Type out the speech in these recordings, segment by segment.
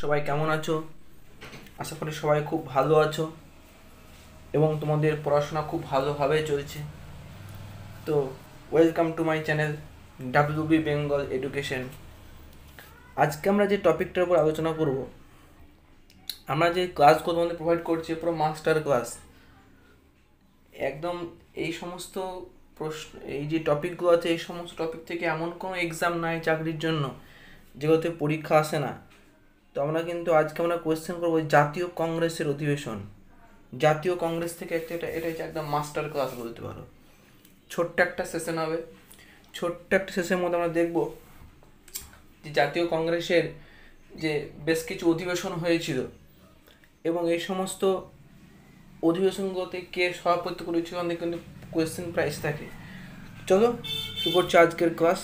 সবাই কেমন আছো? আশা করি সবাই খুব ভালো আছো এবং তোমাদের পড়াশোনা খুব ভালোভাবে চলছে। তো welcome to my channel WB Bengal education. আজকে আমরা যে টপিকটার উপর আলোচনা করব, আমরা যে ক্লাসগুলো তোমাদের প্রোভাইড করছি পুরো মাস্টার ক্লাস। একদম এই সমস্ত প্রশ্ন, এই যে টপিকগুলো আছে, এই সমস্ত টপিক থেকে এমন কোনো এক্সাম নাই চাকরির জন্য যেগুলোতে পরীক্ষা আসে না। তো আমরা কিন্তু আজকে আমরা কোয়েশ্চেন করবো জাতীয় কংগ্রেসের অধিবেশন। জাতীয় কংগ্রেস থেকে এটা হচ্ছে একদম মাস্টার ক্লাস বলতে পারো। ছোট্ট একটা সেশন হবে। ছোট্ট একটা সেশনের মধ্যে আমরা দেখব যে জাতীয় কংগ্রেসের যে বেশ কিছু অধিবেশন হয়েছিল এবং এই সমস্ত অধিবেশনগুলোতে কে সভাপতিত্ব করেছিল, আমাদের কিন্তু কোয়েশ্চেন প্রাইস থাকে। চলো শুরু করছি আজকের ক্লাস,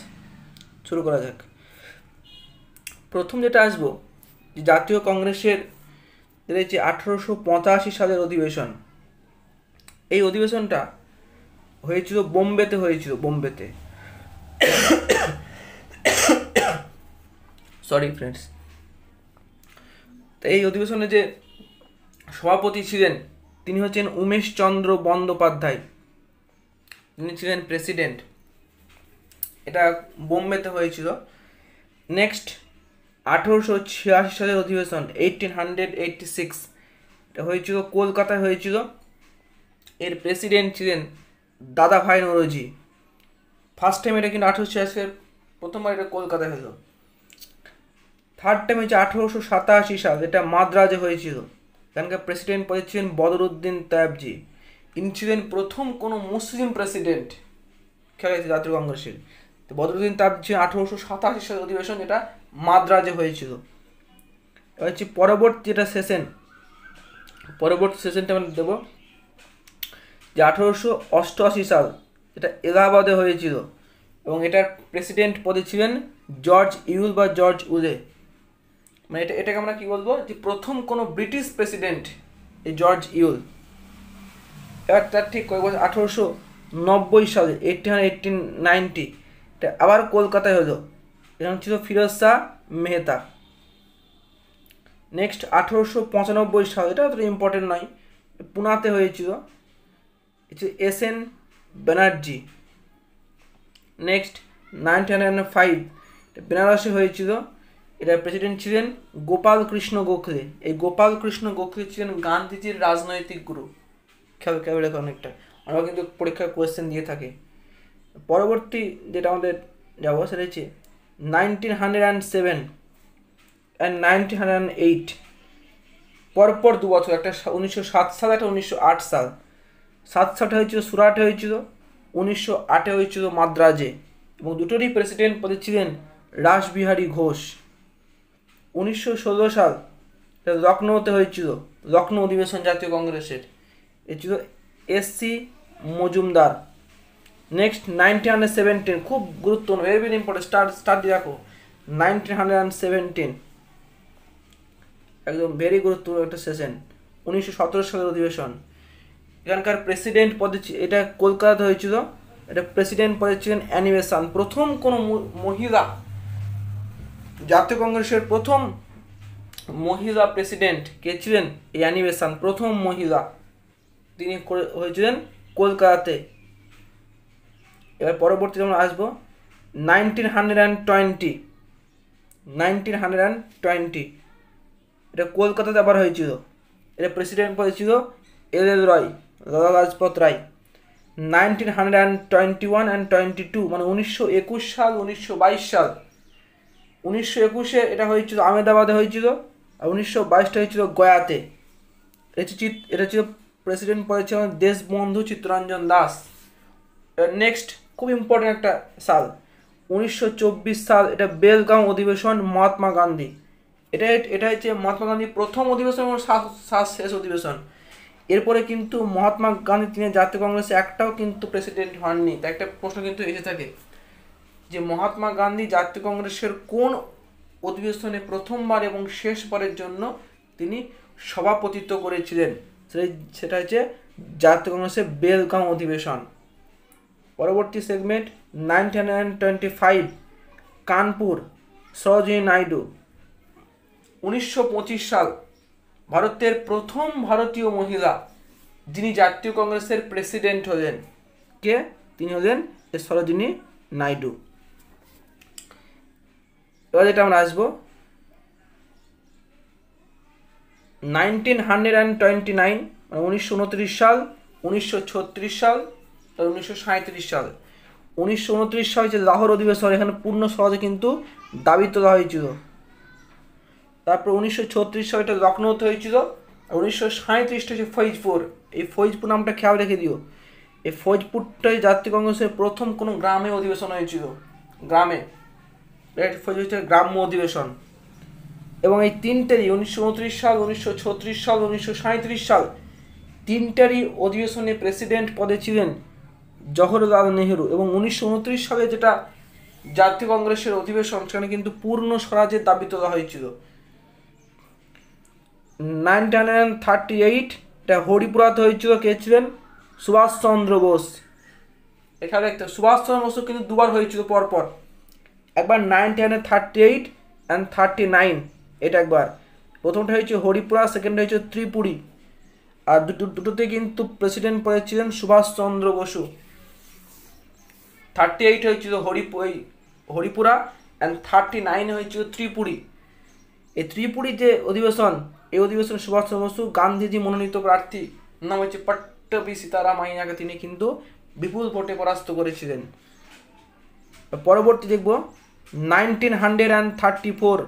শুরু করা যাক। প্রথম যেটা আসবো, যে জাতীয় কংগ্রেসের যে 1885 সালের অধিবেশন। এই অধিবেশনটা হয়েছিল বোম্বেতে, বোম্বেতে। Sorry friends. তো এই অধিবেশনে যে সভাপতি ছিলেন তিনি হচ্ছেন উমেশচন্দ্র বন্দ্যোপাধ্যায়, তিনি ছিলেন প্রেসিডেন্ট। এটা বোম্বেতে হয়েছিল। নেক্সট 1886 সালের অধিবেশন 1886, এটা হয়েছিল কলকাতায় হয়েছিল। এর প্রেসিডেন্ট ছিলেন দাদাভাই নওরোজি। ফার্স্ট টাইম এটা কিন্তু 1886 প্রথমবার এটা কলকাতায় হলো। থার্ড টাইম হচ্ছে 1887 সাল, এটা মাদ্রাজে হয়েছিল। এখানকার প্রেসিডেন্ট পদে ছিলেন বদরুদ্দিন তৈয়বজি। ইনি ছিলেন প্রথম কোনো মুসলিম প্রেসিডেন্ট খেলা হয়েছে জাতীয় কংগ্রেসের। তো বদরুদ্দিন তৈয়বজি ছিলেন 1887 সালের অধিবেশন, এটা মাদ্রাজে হয়েছিল। এবার হচ্ছে পরবর্তী সেশনটা আমরা দেবো যে 1888 সাল, এটা এলাহাবাদে হয়েছিল এবং এটার প্রেসিডেন্ট পদে ছিলেন জর্জ ইউল বা জর্জ উলে। মানে এটাকে আমরা কি বলবো, যে প্রথম কোনো ব্রিটিশ প্রেসিডেন্ট এই জর্জ ইউল। এবার তার ঠিক কয়েক বছর 1890 সালে 1890 এটা আবার কলকাতায় হলো, এরকম ছিল ফিরোজ শাহ মেহতা। নেক্সট 1895 সাল, এটা অতটা ইম্পর্টেন্ট নয়, পুনাতে হয়েছিল, এস.এন. ব্যানার্জি। নেক্সট 1905 বেনারসে হয়েছিল, এটা প্রেসিডেন্ট ছিলেন গোপাল কৃষ্ণ গোখলে। এই গোপাল কৃষ্ণ গোখলে ছিলেন গান্ধীজির রাজনৈতিক গুরু। খেয়াল রেখো, অনেকটা আমরা কিন্তু পরীক্ষায় কোয়েশ্চেন দিয়ে থাকে। পরবর্তী যেটা আমাদের যাবো সেটা হচ্ছে 1907 অ্যান্ড 1908, পরপর 2 বছর, একটা 1907 সাল, একটা 1908 সাল। 7 সালটা হয়েছিল সুরাটে হয়েছিল, 1908 হয়েছিল মাদ্রাজে, এবং দুটোরই প্রেসিডেন্ট পদে ছিলেন রাসবিহারী ঘোষ। 1916 সাল এটা লখনৌতে হয়েছিল, লখনৌ অধিবেশন জাতীয় কংগ্রেসের, এ ছিল এস.সি. মজুমদার। নেক্সট 1917, খুব গুরুত্বপূর্ণ, ভেরি ভেরি ইম্পর্টেন্ট, স্টাডি রাখো। 1917 একদম ভেরি গুরুত্বপূর্ণ একটা সেশন। 1917 সালের অধিবেশন। এখানকার প্রেসিডেন্ট পদে, এটা কলকাতাতে হয়েছিল, এটা প্রেসিডেন্ট পদে ছিলেন অ্যানি বেসান্ট। প্রথম কোনো মহিলা, জাতীয় কংগ্রেসের প্রথম মহিলা প্রেসিডেন্ট কে ছিলেন? অ্যানি বেসান্ট, প্রথম মহিলা, তিনি হয়েছিলেন কলকাতাতে। এবার পরবর্তীতে আমরা আসবো 1920, এটা কলকাতাতে আবার হয়েছিল, এটা প্রেসিডেন্ট পদে ছিল LL. Roy, Lala Lajpat Rai. 1921 and 22, মানে 1921 সাল, 1922 সাল। 1921-এ এটা হয়েছিল আহমেদাবাদে হয়েছিল, আর 1922টা হয়েছিল গয়াতে। এটা ছিল প্রেসিডেন্ট পদে ছিল দেশবন্ধু চিত্তরঞ্জন দাস। নেক্সট খুব ইম্পর্টেন্ট একটা সাল 1924 সাল, এটা বেলগাঁও অধিবেশন, মহাত্মা গান্ধী। এটা হচ্ছে মহাত্মা গান্ধীর প্রথম অধিবেশন এবং শেষ অধিবেশন। এরপরে কিন্তু মহাত্মা গান্ধী তিনি জাতীয় কংগ্রেসে একটাও কিন্তু প্রেসিডেন্ট হননি। তাই একটা প্রশ্ন কিন্তু এসে থাকে যে মহাত্মা গান্ধী জাতীয় কংগ্রেসের কোন অধিবেশনে প্রথমবার এবং শেষবারের জন্য তিনি সভাপতিত্ব করেছিলেন? সেটা হচ্ছে জাতীয় কংগ্রেসের বেলগাঁও অধিবেশন। পরবর্তী সেগমেন্ট 1925, কানপুর, সরোজিনী নাইডু। 1925 সাল ভারতের প্রথম ভারতীয় মহিলা যিনি জাতীয় কংগ্রেসের প্রেসিডেন্ট হলেন, কে? তিনি হলেন সরোজিনী নাইডু। এবার যেটা আমরা আসবো 1929 মানে 1929 সাল, 1936 সাল, 1937 সাল। 1929 সালে যে লাহোর অধিবেশন, এখানে পূর্ণ স্বরাজে কিন্তু দাবি তোলা হয়েছিল। তারপর 1936 সালে এটা লখনৌতে হয়েছিল। 1937 হচ্ছে ফৈজপুর। এই ফৈজপুর নামটা খেয়াল রেখে দিও। এই ফৈজপুরটাই জাতীয় কংগ্রেসের প্রথম কোনো গ্রামে অধিবেশন হয়েছিল, গ্রামে, ফৈজপুর হচ্ছে গ্রাম্য অধিবেশন। এবং এই তিনটেরই 1929 সাল, 1936 সাল, 1937 সাল তিনটারই অধিবেশনে প্রেসিডেন্ট পদে ছিলেন জওহরলাল নেহেরু। এবং 1929 সালে যেটা জাতীয় কংগ্রেসের অধিবেশন, সেখানে কিন্তু পূর্ণ স্বরাজের দাবি তোলা হয়েছিল। 1938 এটা হরিপুরাতে হয়েছিল। কে ছিলেন? সুভাষচন্দ্র বোস। এখানে একটা সুভাষচন্দ্র বোস কিন্তু দুবার হয়েছিল পরপর, একবার 1938 and 39, এটা একবার। প্রথমটা হয়েছে হরিপুরা, সেকেন্ডটা হয়েছে ত্রিপুরী। আর দুটোতে কিন্তু প্রেসিডেন্ট পদে ছিলেন সুভাষচন্দ্র বসু। 38 হয়েছিল হরিপুরা অ্যান্ড 39 হয়েছিল ত্রিপুরী। এই ত্রিপুরী যে অধিবেশন, এই অধিবেশনে সুভাষচন্দ্র বসু গান্ধীজি মনোনীত প্রার্থী নাম হচ্ছে পট্টবি সীতারামাইয়াকে তিনি কিন্তু বিপুল ভোটে পরাস্ত করেছিলেন। পরবর্তী দেখব 1934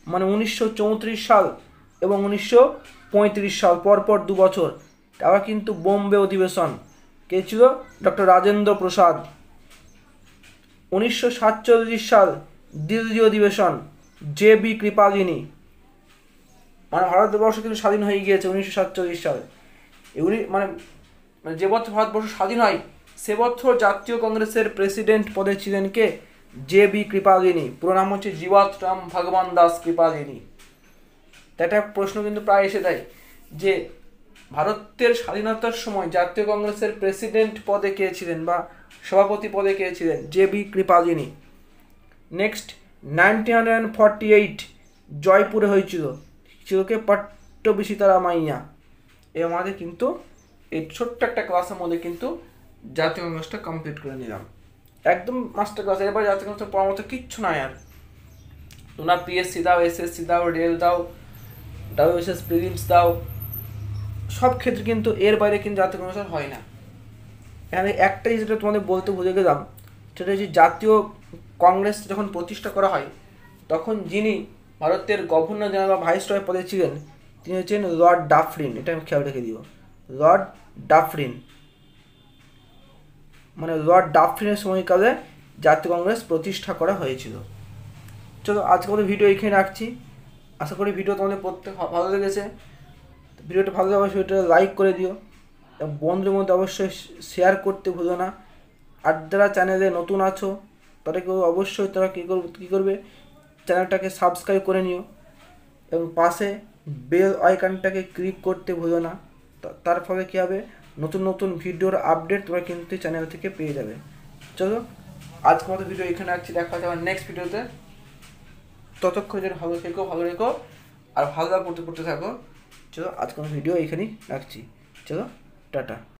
মানে 1934 সাল এবং 1935 সাল, পরপর 2 বছর। আবার কিন্তু বোম্বে অধিবেশন। কে ছিল? ডক্টর রাজেন্দ্র প্রসাদ। 1947 সাল দিল্লি অধিবেশন, জে.বি. কৃপালিনী। মানে ভারতবর্ষ কিন্তু স্বাধীন হয়ে গিয়েছে 1947 সাল। এগুলি মানে যে বছর ভারতবর্ষ স্বাধীন হয় সে বছর জাতীয় কংগ্রেসের প্রেসিডেন্ট পদে ছিলেন কে? জে.বি. কৃপালিনী। পুরো নাম হচ্ছে জীবাতরাম ভগবান দাস কৃপালিনী। একটা প্রশ্ন কিন্তু প্রায় এসে দেয় যে ভারতের স্বাধীনতার সময় জাতীয় কংগ্রেসের প্রেসিডেন্ট পদে কে ছিলেন বা সভাপতি পদে কে ছিলেন? জে.বি. কৃপালিনী। নেক্সট 1948 জয়পুরে হয়েছিল, ছিল কে? পট্টবি সীতারামাইয়া। আমাদের কিন্তু এই ছোট্ট একটা ক্লাসের মধ্যে কিন্তু জাতীয় কংগ্রেসটা কমপ্লিট করে নিলাম, একদম মাস্টার ক্লাস। এবার জাতীয় কংগ্রেসের পড়ার মতো কিচ্ছু নাই আর। তোমরা পিএসসি দাও, এসএসসি দাও, রেল দাও, ডাব্লিউবিসিএস প্রিলিমস দাও, সব ক্ষেত্রে কিন্তু এর বাইরে কিন্তু জাতীয় কংগ্রেস হয় না। এখানে একটাই যেটা তোমাদের বলতে ভুলে গেলাম, সেটা হচ্ছে জাতীয় কংগ্রেস যখন প্রতিষ্ঠা করা হয় তখন যিনি ভারতের গভর্নর জেনারেল বা ভাইসরয় পদে ছিলেন তিনি হচ্ছেন লর্ড ডাফরিন। এটা আমি খেয়াল রেখে দিও, লর্ড ডাফরিন। মানে লর্ড ডাফরিনের সময়কালে জাতীয় কংগ্রেস প্রতিষ্ঠা করা হয়েছিল। চলো আজকে আমাদের ভিডিও এখানে রাখছি। আশা করি ভিডিও তোমাদের পড়তে ভালো লেগেছে। ভিডিওটা ভালো লাগলে অবশ্যই লাইক করে দিও এবং বন্ধুদের মধ্যে অবশ্যই শেয়ার করতে ভুলো না। আর যারা চ্যানেলে নতুন আছো তাদেরকেও অবশ্যই তারা কী করবে, চ্যানেলটাকে সাবস্ক্রাইব করে নিও এবং পাশে বেল আইকনটাকে ক্লিক করতে ভুলো না। তার ফলে কী হবে, নতুন নতুন ভিডিওর আপডেট তোমরা কিন্তু চ্যানেল থেকে পেয়ে যাবে। চলো আজকের মতো ভিডিও এখানে রাখছি, দেখা যাবে নেক্সট ভিডিওতে। ততক্ষণ যেন ভালো রেখো আর ভালো পড়তে থাকো। চলো আজকের ভিডিও এখানেই রাখছি। চলো টাটা।